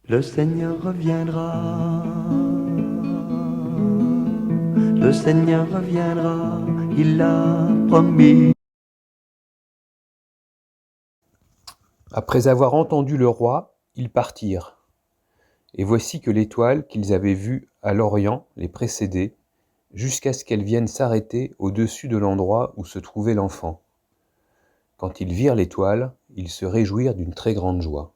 Le Seigneur reviendra, le Seigneur reviendra, il l'a promis. Après avoir entendu le roi, ils partirent. Et voici que l'étoile qu'ils avaient vue à l'Orient les précédait, jusqu'à ce qu'elle vienne s'arrêter au-dessus de l'endroit où se trouvait l'enfant. Quand ils virent l'étoile, ils se réjouirent d'une très grande joie.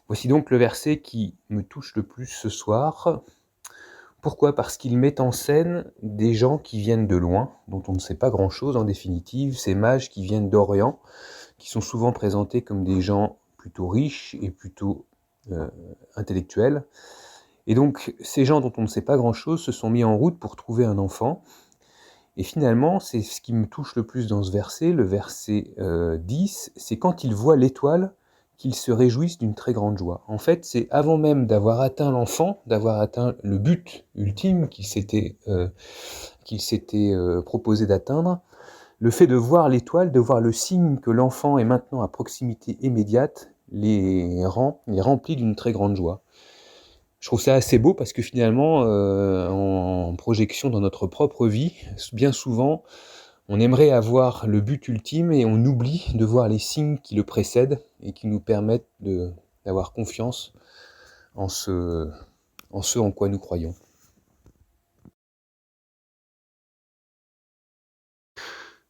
Voici donc le verset qui me touche le plus ce soir. Pourquoi ? Parce qu'il met en scène des gens qui viennent de loin, dont on ne sait pas grand-chose en définitive, ces mages qui viennent d'Orient, qui sont souvent présentés comme des gens plutôt riches et plutôt intellectuels. Et donc, ces gens dont on ne sait pas grand-chose se sont mis en route pour trouver un enfant. Et finalement, c'est ce qui me touche le plus dans ce verset, le verset 10, c'est quand ils voient l'étoile qu'ils se réjouissent d'une très grande joie. En fait, c'est avant même d'avoir atteint l'enfant, d'avoir atteint le but ultime qu'ils s'étaient proposé d'atteindre, le fait de voir l'étoile, de voir le signe que l'enfant est maintenant à proximité immédiate, les remplit d'une très grande joie. Je trouve ça assez beau parce que finalement, en projection dans notre propre vie, bien souvent, on aimerait avoir le but ultime et on oublie de voir les signes qui le précèdent et qui nous permettent d'avoir confiance en ce en quoi nous croyons.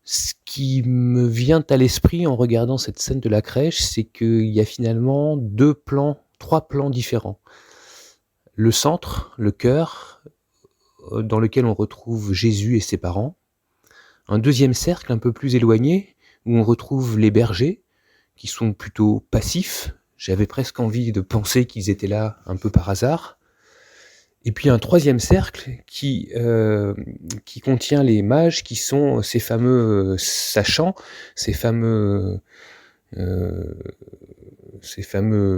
Ce qui me vient à l'esprit en regardant cette scène de la crèche, c'est qu'il y a finalement trois plans différents. Le centre, le cœur, dans lequel on retrouve Jésus et ses parents. Un deuxième cercle un peu plus éloigné, où on retrouve les bergers, qui sont plutôt passifs. J'avais presque envie de penser qu'ils étaient là un peu par hasard. Et puis un troisième cercle qui contient les mages, qui sont ces fameux sachants, ces fameux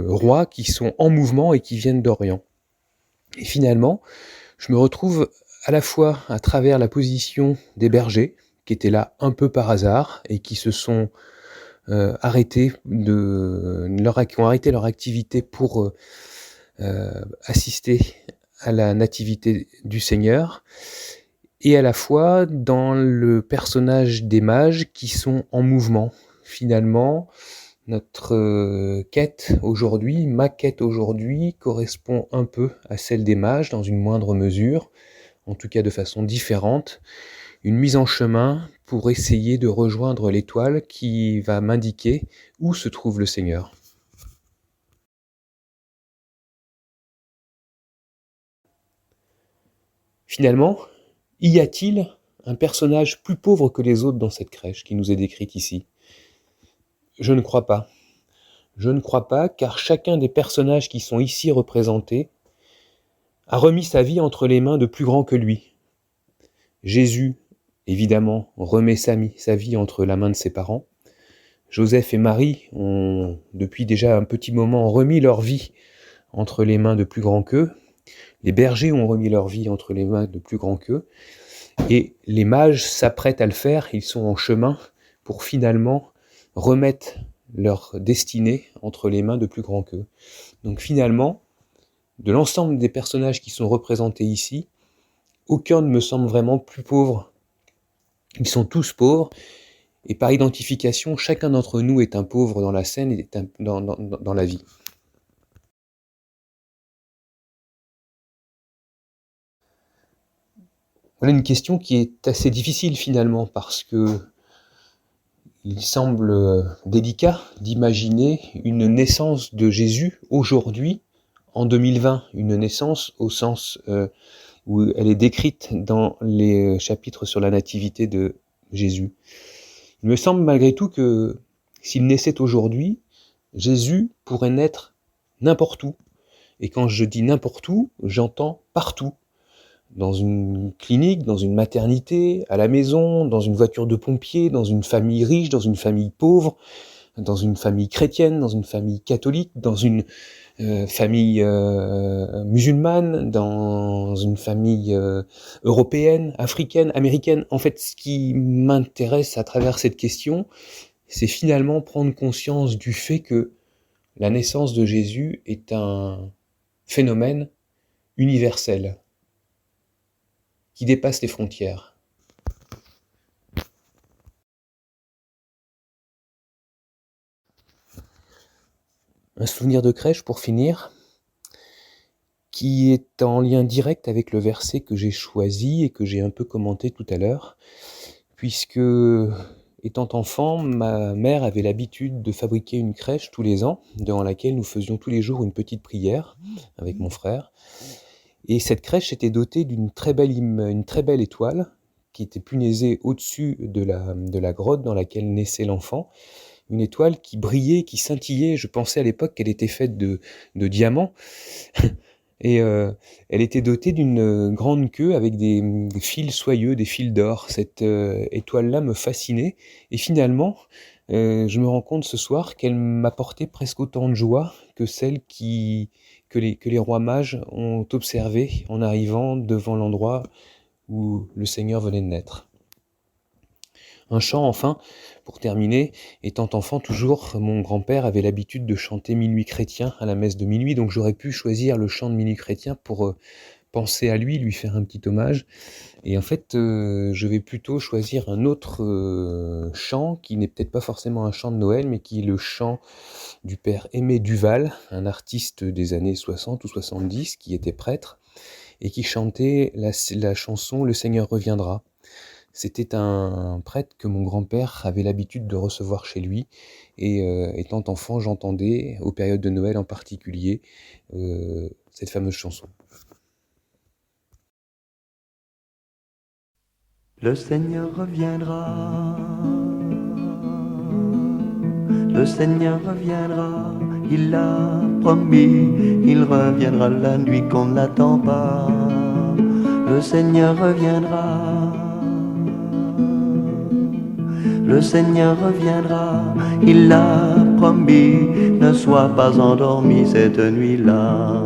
rois qui sont en mouvement et qui viennent d'Orient. Et finalement, je me retrouve à la fois à travers la position des bergers, qui étaient là un peu par hasard et qui se sont qui ont arrêté leur activité pour assister à la nativité du Seigneur, et à la fois dans le personnage des mages qui sont en mouvement. Finalement, notre quête aujourd'hui, ma quête aujourd'hui, correspond un peu à celle des mages dans une moindre mesure, en tout cas de façon différente, une mise en chemin pour essayer de rejoindre l'étoile qui va m'indiquer où se trouve le Seigneur. Finalement, y a-t-il un personnage plus pauvre que les autres dans cette crèche qui nous est décrite ici ? Je ne crois pas. Je ne crois pas, car chacun des personnages qui sont ici représentés a remis sa vie entre les mains de plus grands que lui. Jésus, évidemment, remet sa vie entre la main de ses parents. Joseph et Marie ont, depuis déjà un petit moment, remis leur vie entre les mains de plus grands qu'eux. Les bergers ont remis leur vie entre les mains de plus grands qu'eux. Et les mages s'apprêtent à le faire, ils sont en chemin pour finalement remettre leur destinée entre les mains de plus grands qu'eux. Donc finalement, de l'ensemble des personnages qui sont représentés ici, aucun ne me semble vraiment plus pauvre. Ils sont tous pauvres, et par identification, chacun d'entre nous est un pauvre dans la scène et dans la vie. Voilà une question qui est assez difficile finalement, parce que il semble délicat d'imaginer une naissance de Jésus aujourd'hui, en 2020, une naissance au sens où elle est décrite dans les chapitres sur la nativité de Jésus. Il me semble malgré tout que s'il naissait aujourd'hui, Jésus pourrait naître n'importe où. Et quand je dis n'importe où, j'entends partout. Dans une clinique, dans une maternité, à la maison, dans une voiture de pompier, dans une famille riche, dans une famille pauvre, dans une famille chrétienne, dans une famille catholique, dans une famille musulmane, dans une famille européenne, africaine, américaine. En fait, ce qui m'intéresse à travers cette question, c'est finalement prendre conscience du fait que la naissance de Jésus est un phénomène universel qui dépasse les frontières. Un souvenir de crèche pour finir, qui est en lien direct avec le verset que j'ai choisi et que j'ai un peu commenté tout à l'heure, puisque, étant enfant, ma mère avait l'habitude de fabriquer une crèche tous les ans, dans laquelle nous faisions tous les jours une petite prière avec mon frère. Et cette crèche était dotée d'une très belle étoile qui était punaisée au-dessus de la grotte dans laquelle naissait l'enfant. Une étoile qui brillait, qui scintillait. Je pensais à l'époque qu'elle était faite de diamants. Et elle était dotée d'une grande queue avec des fils soyeux, des fils d'or. Cette étoile-là me fascinait. Et finalement, je me rends compte ce soir qu'elle m'apportait presque autant de joie que celle que les rois mages ont observée en arrivant devant l'endroit où le Seigneur venait de naître. Un chant enfin, pour terminer, étant enfant toujours, mon grand-père avait l'habitude de chanter Minuit chrétien à la messe de minuit, donc j'aurais pu choisir le chant de Minuit chrétien pour penser à lui faire un petit hommage. Et en fait, je vais plutôt choisir un autre chant, qui n'est peut-être pas forcément un chant de Noël, mais qui est le chant du père Aimé Duval, un artiste des années 60 ou 70, qui était prêtre, et qui chantait la chanson « Le Seigneur reviendra ». C'était un prêtre que mon grand-père avait l'habitude de recevoir chez lui, et étant enfant, j'entendais, aux périodes de Noël en particulier, cette fameuse chanson. Le Seigneur reviendra, le Seigneur reviendra, il l'a promis, il reviendra la nuit qu'on ne l'attend pas. Le Seigneur reviendra, le Seigneur reviendra, il l'a promis, ne sois pas endormi cette nuit-là.